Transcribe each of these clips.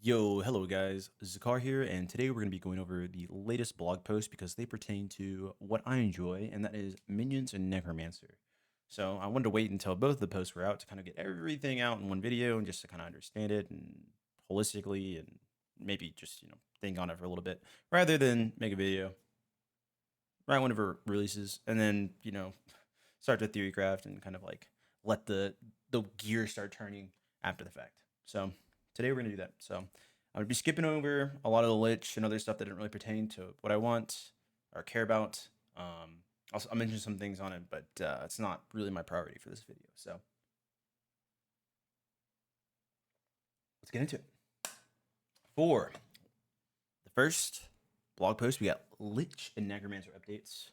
Yo, hello guys, Zakar here, and today we're going to be going over the latest blog posts because they pertain to what I enjoy, and that is Minions and Necromancer. So I wanted to wait until both of the posts were out to kind of get everything out in one video and just to kind of understand it and holistically and maybe just, think on it for a little bit rather than make a video right whenever it releases and then, start to theory craft and kind of like let the gear start turning after the fact. So today we're gonna do that. So I'm gonna be skipping over a lot of the lich and other stuff that didn't really pertain to what I want or care about. I'll mention some things on it, but it's not really my priority for this video. So let's get into it. For the first blog post, we got Lich and Necromancer updates.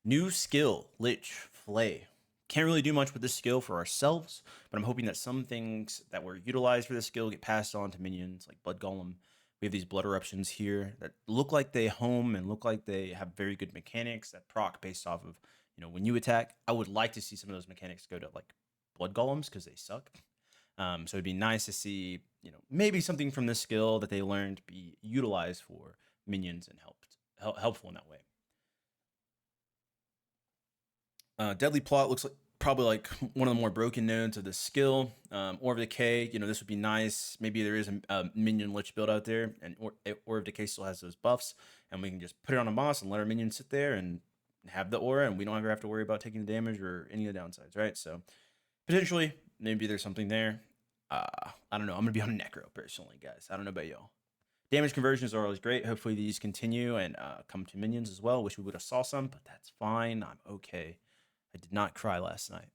New skill, Lich, Flay. Can't really do much with this skill for ourselves, but I'm hoping that some things that were utilized for this skill get passed on to minions like Blood Golem. We have these blood eruptions here that look like they home and look like they have very good mechanics that proc based off of, when you attack. I would like to see some of those mechanics go to like blood golems because they suck. So it'd be nice to see, maybe something from this skill that they learned be utilized for minions and helpful in that way. Deadly Plot looks like probably like one of the more broken nodes of the skill. Orb of Decay, this would be nice. Maybe there is a minion lich build out there, and Orb of Decay still has those buffs, and we can just put it on a boss and let our minions sit there and have the aura, and we don't ever have to worry about taking the damage or any of the downsides, right? So potentially, maybe there's something there. I don't know. I'm gonna be on Necro personally, guys. I don't know about y'all. Damage conversions are always great. Hopefully these continue and come to minions as well. Wish we would have saw some, but that's fine. I'm okay. I did not cry last night.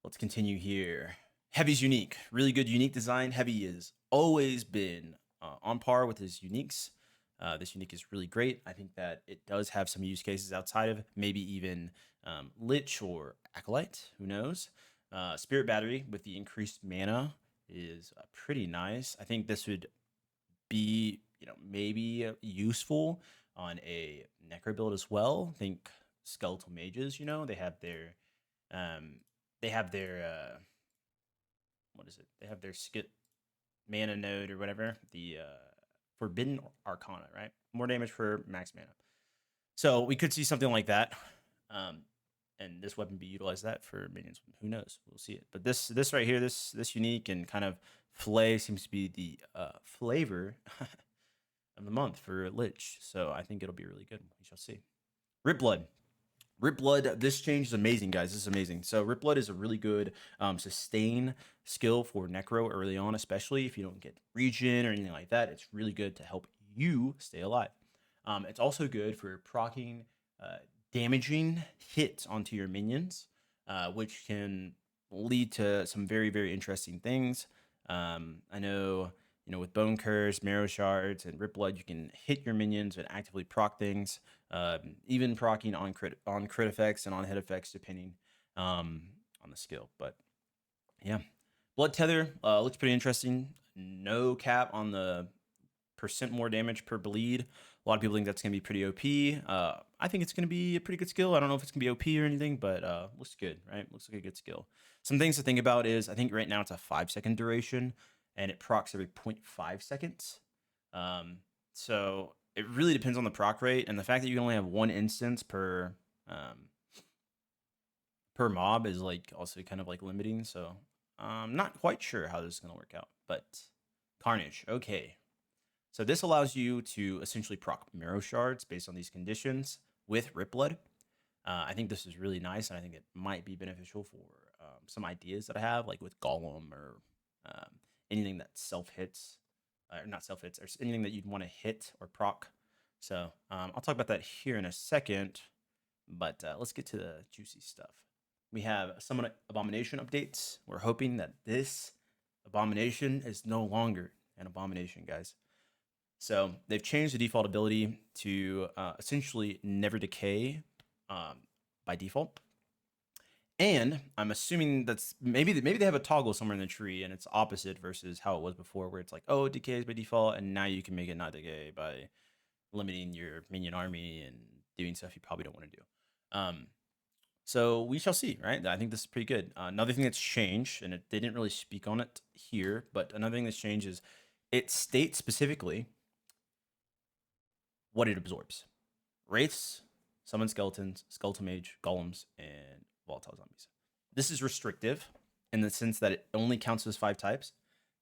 Let's continue here. Heavy's unique. Really good unique design. Heavy has always been on par with his uniques. This unique is really great. I think that it does have some use cases outside of maybe even Lich or Acolyte. Who knows? Spirit Battery with the increased mana is pretty nice. I think this would be, maybe useful on a Necro build as well. I think skeletal mages, they have their what is it? They have their skit mana node or whatever, the forbidden arcana, right? More damage for max mana. So we could see something like that. And this weapon be utilized that for minions. Who knows? We'll see it. But this right here, this unique and kind of flay seems to be the flavor of the month for Lich. So I think it'll be really good. We shall see. Rip Blood. Rip Blood, this change is amazing, guys. This is amazing. So Rip Blood is a really good sustain skill for Necro early on, especially if you don't get regen or anything like that. It's really good to help you stay alive. It's also good for proccing damaging hits onto your minions, which can lead to some very, very interesting things. I know, with Bone Curse, Marrow Shards, and Rip Blood, you can hit your minions and actively proc things, even procking on crit effects and on hit effects, depending on the skill. But yeah, Blood Tether looks pretty interesting. No cap on the percent more damage per bleed. A lot of people think that's going to be pretty OP. I think it's going to be a pretty good skill. I don't know if it's going to be OP or anything, but looks good, right? Looks like a good skill. Some things to think about is I think right now it's a 5-second duration, and it procs every 0.5 seconds. So it really depends on the proc rate, and the fact that you can only have one instance per mob is like also kind of like limiting. So I'm not quite sure how this is going to work out, but Carnage, okay. So this allows you to essentially proc Marrow Shards based on these conditions with Rip Blood. I think this is really nice, and I think it might be beneficial for some ideas that I have, like with Golem or anything that self-hits, or not self-hits, or anything that you'd want to hit or proc. So I'll talk about that here in a second, but let's get to the juicy stuff. We have Summon Abomination updates. We're hoping that this Abomination is no longer an Abomination, guys. So they've changed the default ability to essentially never decay by default. And I'm assuming that's maybe they have a toggle somewhere in the tree and it's opposite versus how it was before, where it's like, oh, it decays by default, and now you can make it not decay by limiting your minion army and doing stuff you probably don't want to do. So we shall see, right? I think this is pretty good. Another thing that's changed, and they didn't really speak on it here, but another thing that's changed is it states specifically what it absorbs: wraiths, summon skeletons, skeletal mage, golems, and volatile zombies. This is restrictive in the sense that it only counts as 5 types.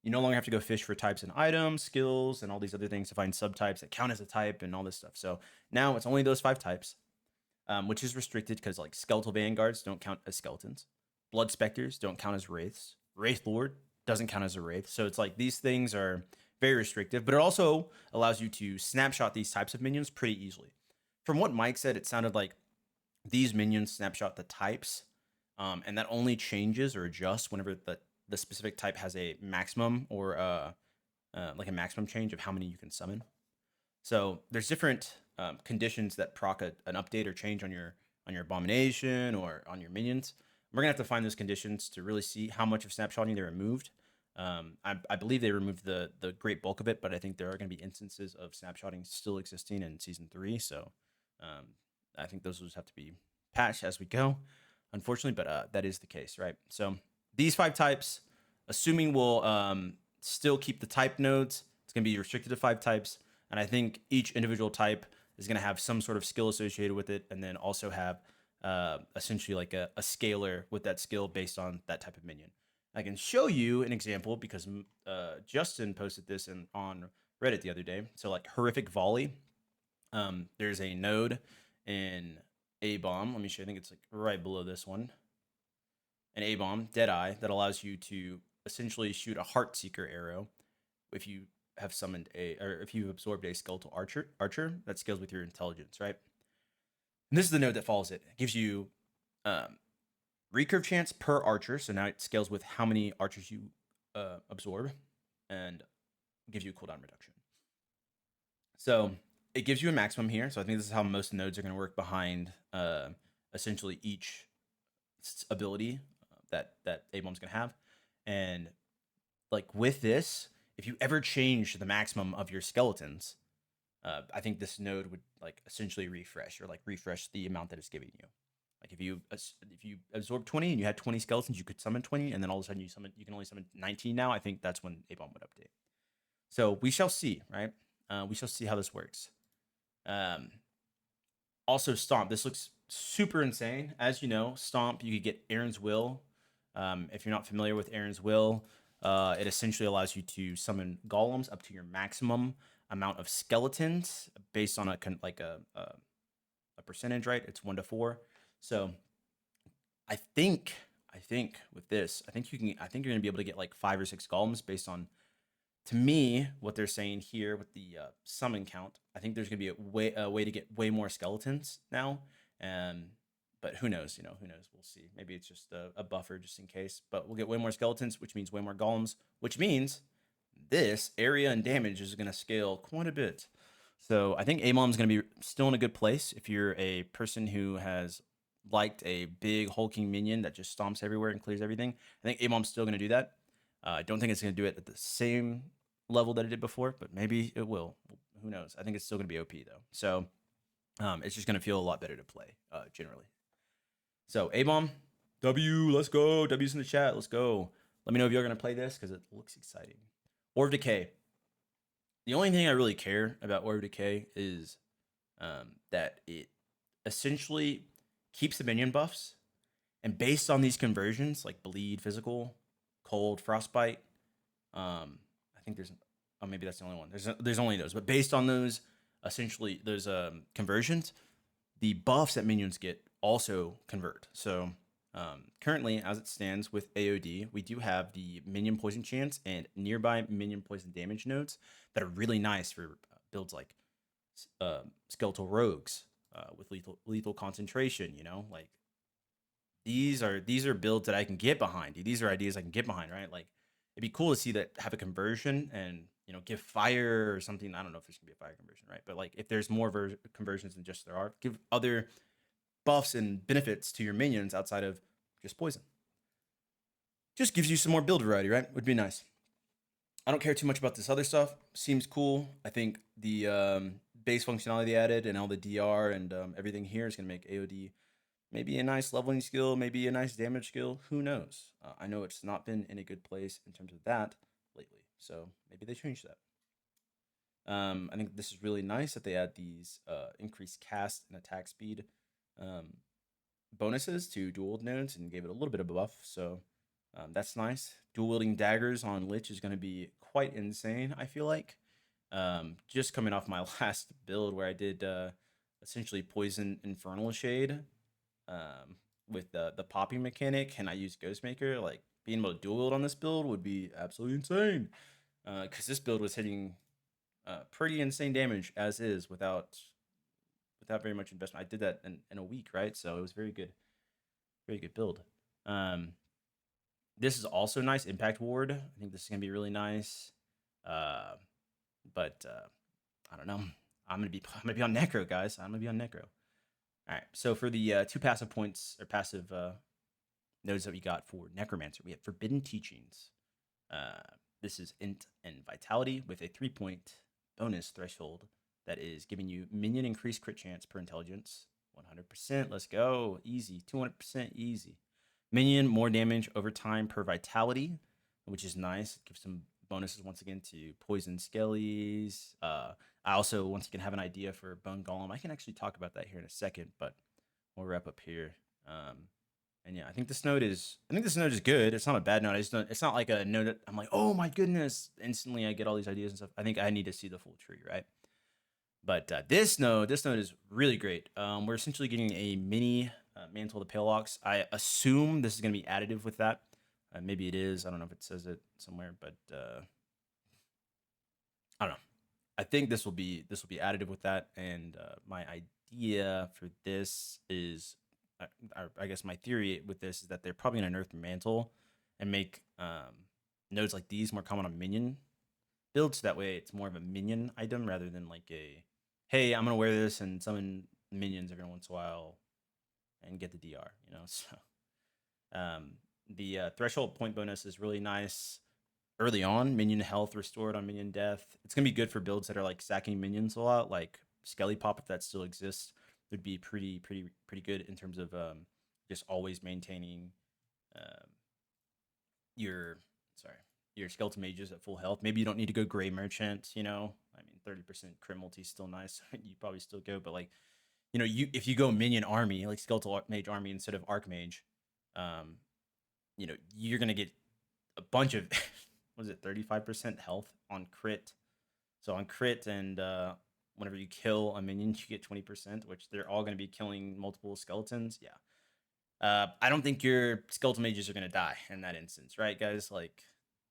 You no longer have to go fish for types and items, skills, and all these other things to find subtypes that count as a type and all this stuff. So now it's only those 5 types, which is restricted because like skeletal vanguards don't count as skeletons. Blood specters don't count as wraiths. Wraith lord doesn't count as a wraith. So it's like these things are very restrictive, but it also allows you to snapshot these types of minions pretty easily. From what Mike said, it sounded like these minions snapshot the types, and that only changes or adjusts whenever the specific type has a maximum or like a maximum change of how many you can summon. So there's different conditions that proc an update or change on your abomination or on your minions. We're gonna have to find those conditions to really see how much of snapshotting they removed. I believe they removed the great bulk of it, but I think there are going to be instances of snapshotting still existing in season 3. So I think those will just have to be patched as we go, unfortunately, but that is the case, right? So these 5 types, assuming we'll still keep the type nodes, it's going to be restricted to 5 types. And I think each individual type is going to have some sort of skill associated with it, and then also have essentially like a scaler with that skill based on that type of minion. I can show you an example because Justin posted this on Reddit the other day. So like horrific volley, there's a node in A-bomb. Let me show you. I think it's like right below this one. An A-bomb, Deadeye, that allows you to essentially shoot a Heartseeker arrow if you have summoned or if you've absorbed a skeletal archer that scales with your intelligence, right? And this is the node that follows it. It gives you recurve chance per archer, so now it scales with how many archers you absorb, and gives you a cooldown reduction. So it gives you a maximum here. So I think this is how most nodes are going to work behind essentially each ability that A-bomb's going to have. And like with this, if you ever change the maximum of your skeletons, I think this node would like essentially refresh the amount that it's giving you. Like if you absorb 20 and you had 20 skeletons, you could summon 20, and then all of a sudden you can only summon 19 now. I think that's when A-bomb would update. So we shall see, right? We shall see how this works. Also, Stomp. This looks super insane. As you know, Stomp, you could get Aaron's Will. If you're not familiar with Aaron's Will, it essentially allows you to summon golems up to your maximum amount of skeletons based on a percentage, right? It's 1 to 4. So I think with this, I think you're gonna be able to get like 5 or 6 golems based on, to me, what they're saying here with the summon count. I think there's gonna be a way to get way more skeletons now, but who knows? Who knows? We'll see. Maybe it's just a buffer just in case. But we'll get way more skeletons, which means way more golems, which means this area and damage is gonna scale quite a bit. So I think A-bomb's gonna be still in a good place if you're a person who has liked a big hulking minion that just stomps everywhere and clears everything. I think A-bomb's still going to do that. I don't think it's going to do it at the same level that it did before, but maybe it will. Who knows? I think it's still going to be OP though. So it's just going to feel a lot better to play generally. So A-bomb, W, let's go. W's in the chat. Let's go. Let me know if you're going to play this because it looks exciting. Orb of Decay. The only thing I really care about Orb of Decay is that it essentially keeps the minion buffs, and based on these conversions like bleed, physical, cold, frostbite, I think there's maybe that's the only one. There's only those, but based on those, essentially those conversions, the buffs that minions get also convert. So currently, as it stands with AOD, we do have the minion poison chance and nearby minion poison damage nodes that are really nice for builds like skeletal rogues. With lethal concentration, like these are builds that I can get behind. These are ideas I can get behind, right? Like it'd be cool to see that have a conversion and give fire or something. I don't know if there's gonna be a fire conversion, right? But like if there's more conversions than just there are, give other buffs and benefits to your minions outside of just poison. Just gives you some more build variety, right? Would be nice. I don't care too much about this other stuff. Seems cool. I think the base functionality added and all the DR and everything here is going to make AOD maybe a nice leveling skill, maybe a nice damage skill. Who knows? I know it's not been in a good place in terms of that lately, so maybe they change that. I think this is really nice that they add these increased cast and attack speed um, bonuses to dual wield nodes and gave it a little bit of a buff. So that's nice. Dual wielding daggers on Lich is going to be quite insane, I feel like. Just coming off my last build where I did essentially Poison Infernal Shade with the popping mechanic, and I used Ghostmaker, like being able to dual wield on this build would be absolutely insane. Because this build was hitting pretty insane damage as is without very much investment. I did that in a week, right? So it was very good build. This is also nice. Impact Ward. I think this is gonna be really nice. But I don't know. I'm gonna be on Necro, guys. I'm gonna be on Necro. All right. So for the two passive points or passive nodes that we got for Necromancer, we have Forbidden Teachings. This is Int and Vitality with a 3-point bonus threshold that is giving you minion increased crit chance per intelligence. 100%. Let's go. Easy. 200% easy. Minion more damage over time per vitality, which is nice. It gives some bonuses once again to poison skellies. I also once again have an idea for bone golem. I can actually talk about that here in a second, but we'll wrap up here. And yeah, I think this node is good. It's not a bad node. It's not like a node that I'm like, oh my goodness, instantly I get all these ideas and stuff. I think I need to see the full tree, right? But this node is really great. We're essentially getting a mini Mantle of the Pale Ox. I assume this is going to be additive with that. Maybe it is. I don't know if it says it somewhere, but I don't know. I think this will be additive with that. And my idea for this is, I guess my theory with this is that they're probably going to nerf Mantle and make nodes like these more common on minion builds. So that way it's more of a minion item rather than like a, hey, I'm going to wear this and summon minions every once in a while and get the DR, you know? So the threshold point bonus is really nice early on. Minion health restored on minion death. It's going to be good for builds that are like sacking minions a lot, like Skelly Pop, if that still exists, would be pretty good in terms of just always maintaining your skeleton mages at full health. Maybe you don't need to go Gray Merchant, you know? I mean, 30% crit multi is still nice. You probably still go, but like, you know, if you go minion army, like skeletal mage army instead of archmage, you know, you're gonna get a bunch of what is it, 35% health on crit. So on crit and whenever you kill a minion, you get 20%, which they're all gonna be killing multiple skeletons. Yeah. I don't think your skeletal mages are gonna die in that instance, right, guys? Like,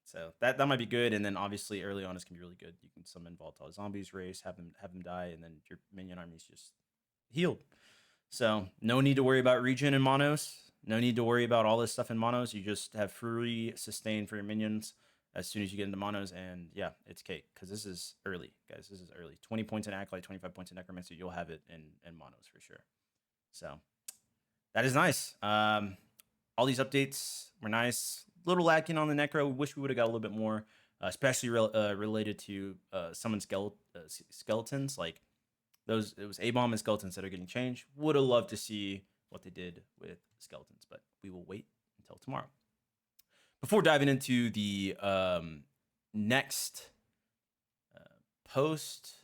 so that might be good. And then obviously early on, it's gonna be really good. You can summon volatile zombies, race, have them die, and then your minion army is just healed. So no need to worry about regen in monos. No need to worry about all this stuff in monos. You just have free sustain for your minions as soon as you get into monos. And yeah, it's cake because this is early, guys. This is early. 20 points in Acolyte, 25 points in Necromancer. You'll have it in monos for sure. So that is nice. All these updates were nice. A little lacking on the Necro. Wish we would have got a little bit more, especially related to summon skeletons. Like, those, it was A-bomb and skeletons that are getting changed. Would have loved to see what they did with skeletons, but we will wait until tomorrow. Before diving into the next post,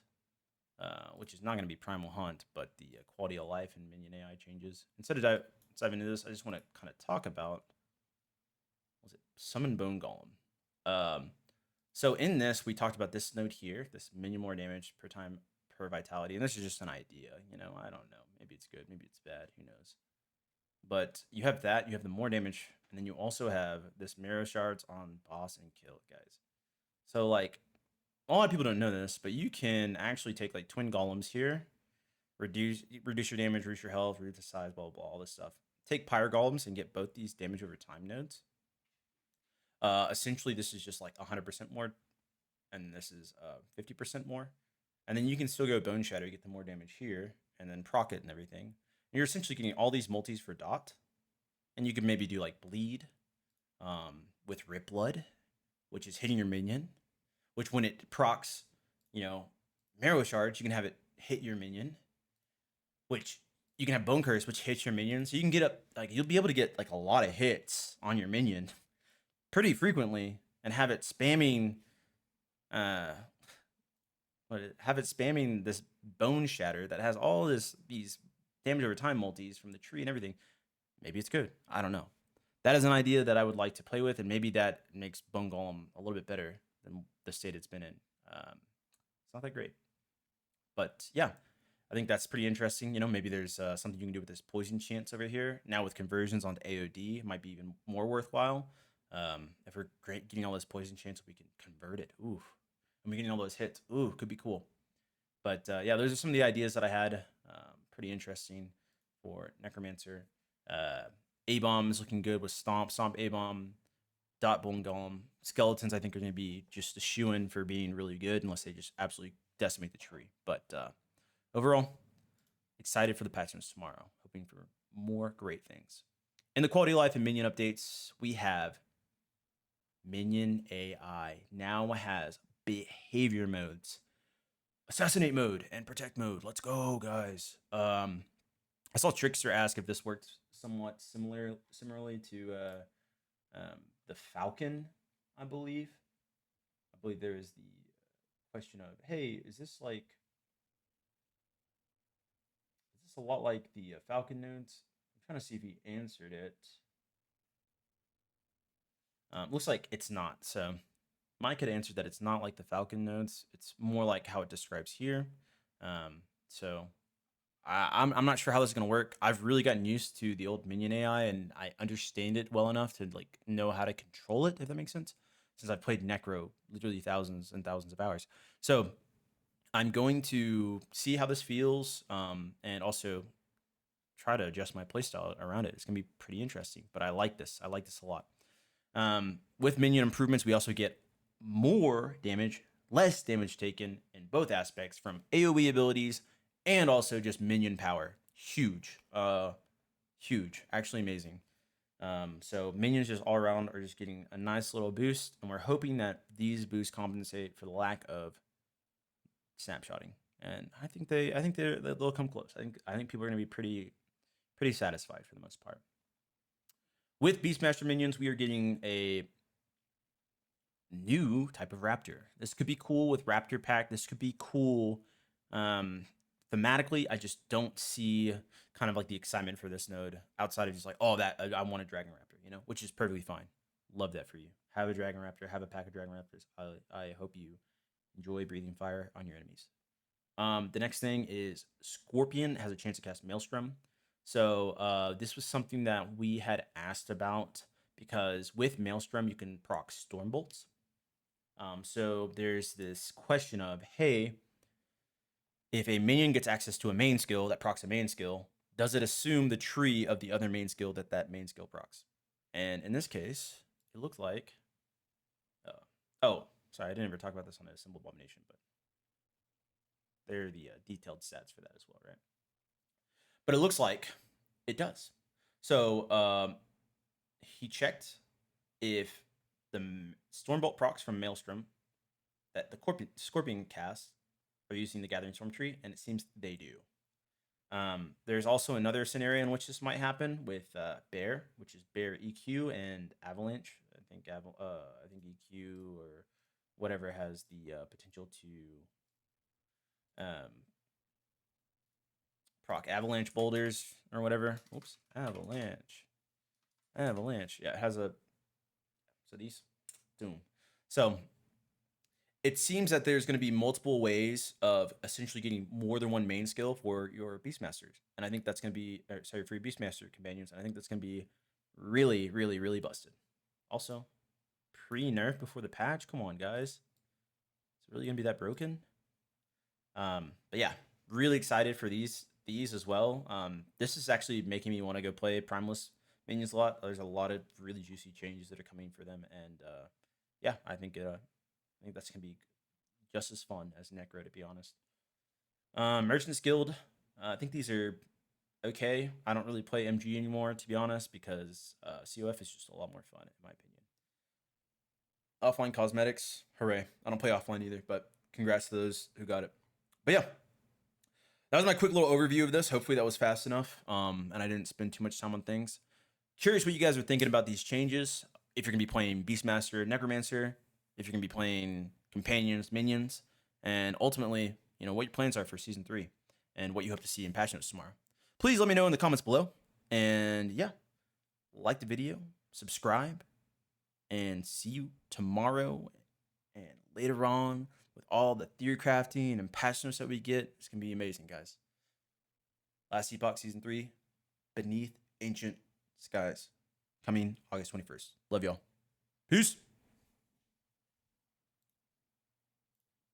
which is not going to be Primal Hunt, but the quality of life and minion AI changes. Instead of diving into this, I just want to kind of talk about, Summon Bone Golem. So in this, we talked about this node here, this minion more damage per time per vitality, and this is just an idea, you know. I don't know, maybe it's good, maybe it's bad, who knows. But you have that, you have the more damage, and then you also have this Marrow Shards on boss and kill, guys. So like, a lot of people don't know this, but you can actually take like twin golems here, reduce your damage, reduce your health, reduce the size, blah blah, all this stuff. Take pyre golems and get both these damage over time nodes. Essentially this is just like 100% more, and this is 50% more. And then you can still go Bone Shatter, get the more damage here, and then proc it and everything. And you're essentially getting all these multis for dot. And you can maybe do like Bleed with Rip Blood, which is hitting your minion. Which when it procs, you know, Marrow Shards, you can have it hit your minion. Which you can have Bone Curse, which hits your minion. So you can get up, like, you'll be able to get, like, a lot of hits on your minion pretty frequently and have it spamming, this Bone Shatter that has all these damage over time multis from the tree and everything. Maybe it's good. I don't know. That is an idea that I would like to play with, and maybe that makes Bone Golem a little bit better than the state it's been in. It's not that great. But yeah, I think that's pretty interesting. You know, maybe there's something you can do with this poison chance over here. Now with conversions onto AOD, it might be even more worthwhile. If we're getting all this poison chance, we can convert it. Ooh, and we're getting all those hits. Ooh, could be cool. But yeah, those are some of the ideas that I had. Pretty interesting for Necromancer. A-Bomb is looking good with Stomp, A-Bomb, Dot Bone Golem. Skeletons, I think, are going to be just a shoo-in for being really good unless they just absolutely decimate the tree. But overall, excited for the patch notes tomorrow. Hoping for more great things. In the quality of life and minion updates, we have Minion AI now has behavior modes. Assassinate mode and protect mode. Let's go, guys. I saw Trickster ask if this worked somewhat similarly to the Falcon, I believe. I believe there is the question of, hey, is this a lot like the Falcon nodes? I'm trying to see if he answered it. Looks like it's not. So Mike had answered that it's not like the Falcon nodes. It's more like how it describes here. So I'm not sure how this is going to work. I've really gotten used to the old Minion AI, and I understand it well enough to like know how to control it, if that makes sense, since I've played Necro literally thousands and thousands of hours. So I'm going to see how this feels, and also try to adjust my playstyle around it. It's going to be pretty interesting, but I like this. I like this a lot. With Minion improvements, we also get more damage, less damage taken in both aspects from AoE abilities and also just minion power. Huge. Huge. Actually amazing. So minions just all around are just getting a nice little boost, and we're hoping that these boosts compensate for the lack of snapshotting. And I think they'll come close. I think people are going to be pretty satisfied for the most part. With Beastmaster minions, we are getting a new type of raptor. This could be cool with Raptor Pack. This could be cool. Thematically, I just don't see kind of like the excitement for this node outside of just like, oh, that I want a Dragon Raptor, you know, which is perfectly fine. Love that for you. Have a Dragon Raptor, have a pack of Dragon Raptors. I hope you enjoy breathing fire on your enemies. The next thing is Scorpion has a chance to cast Maelstrom. So this was something that we had asked about because with Maelstrom, you can proc Stormbolts. So there's this question of, hey, if a minion gets access to a main skill that procs a main skill, does it assume the tree of the other main skill that main skill procs? And in this case, it looked like... oh, sorry, I didn't ever talk about this on a Symbol Abomination, but there are the detailed stats for that as well, right? But it looks like it does. So he checked if the Stormbolt procs from Maelstrom that the Scorpion casts are using the Gathering Storm tree, and it seems they do. There's also another scenario in which this might happen with Bear, which is Bear EQ and Avalanche. I think EQ or whatever has the potential to proc Avalanche boulders or whatever. Oops, Avalanche. Yeah, it has a... so these, boom. So it seems that there's going to be multiple ways of essentially getting more than one main skill for your Beastmasters. And I think that's going to be, for your Beastmaster companions. And I think that's going to be really, really, really busted. Also, pre-nerf before the patch. Come on, guys. Is it really going to be that broken? But yeah, really excited for these as well. This is actually making me want to go play Primeless minions a lot. There's a lot of really juicy changes that are coming for them. And yeah, I think that's going to be just as fun as Necro, to be honest. Merchants Guild, I think these are okay. I don't really play MG anymore, to be honest, because COF is just a lot more fun, in my opinion. Offline Cosmetics, hooray. I don't play offline either, but congrats to those who got it. But yeah, that was my quick little overview of this. Hopefully that was fast enough. And I didn't spend too much time on things. Curious what you guys are thinking about these changes. If you're gonna be playing Beastmaster, Necromancer, if you're gonna be playing Companions, Minions, and ultimately, you know, what your plans are for season 3 and what you hope to see in Patch Notes tomorrow. Please let me know in the comments below. And yeah, like the video, subscribe, and see you tomorrow and later on with all the theory crafting and patch notes that we get. It's gonna be amazing, guys. Last Epoch season 3, Beneath Ancient Skies, coming August 21st. Love y'all. Peace.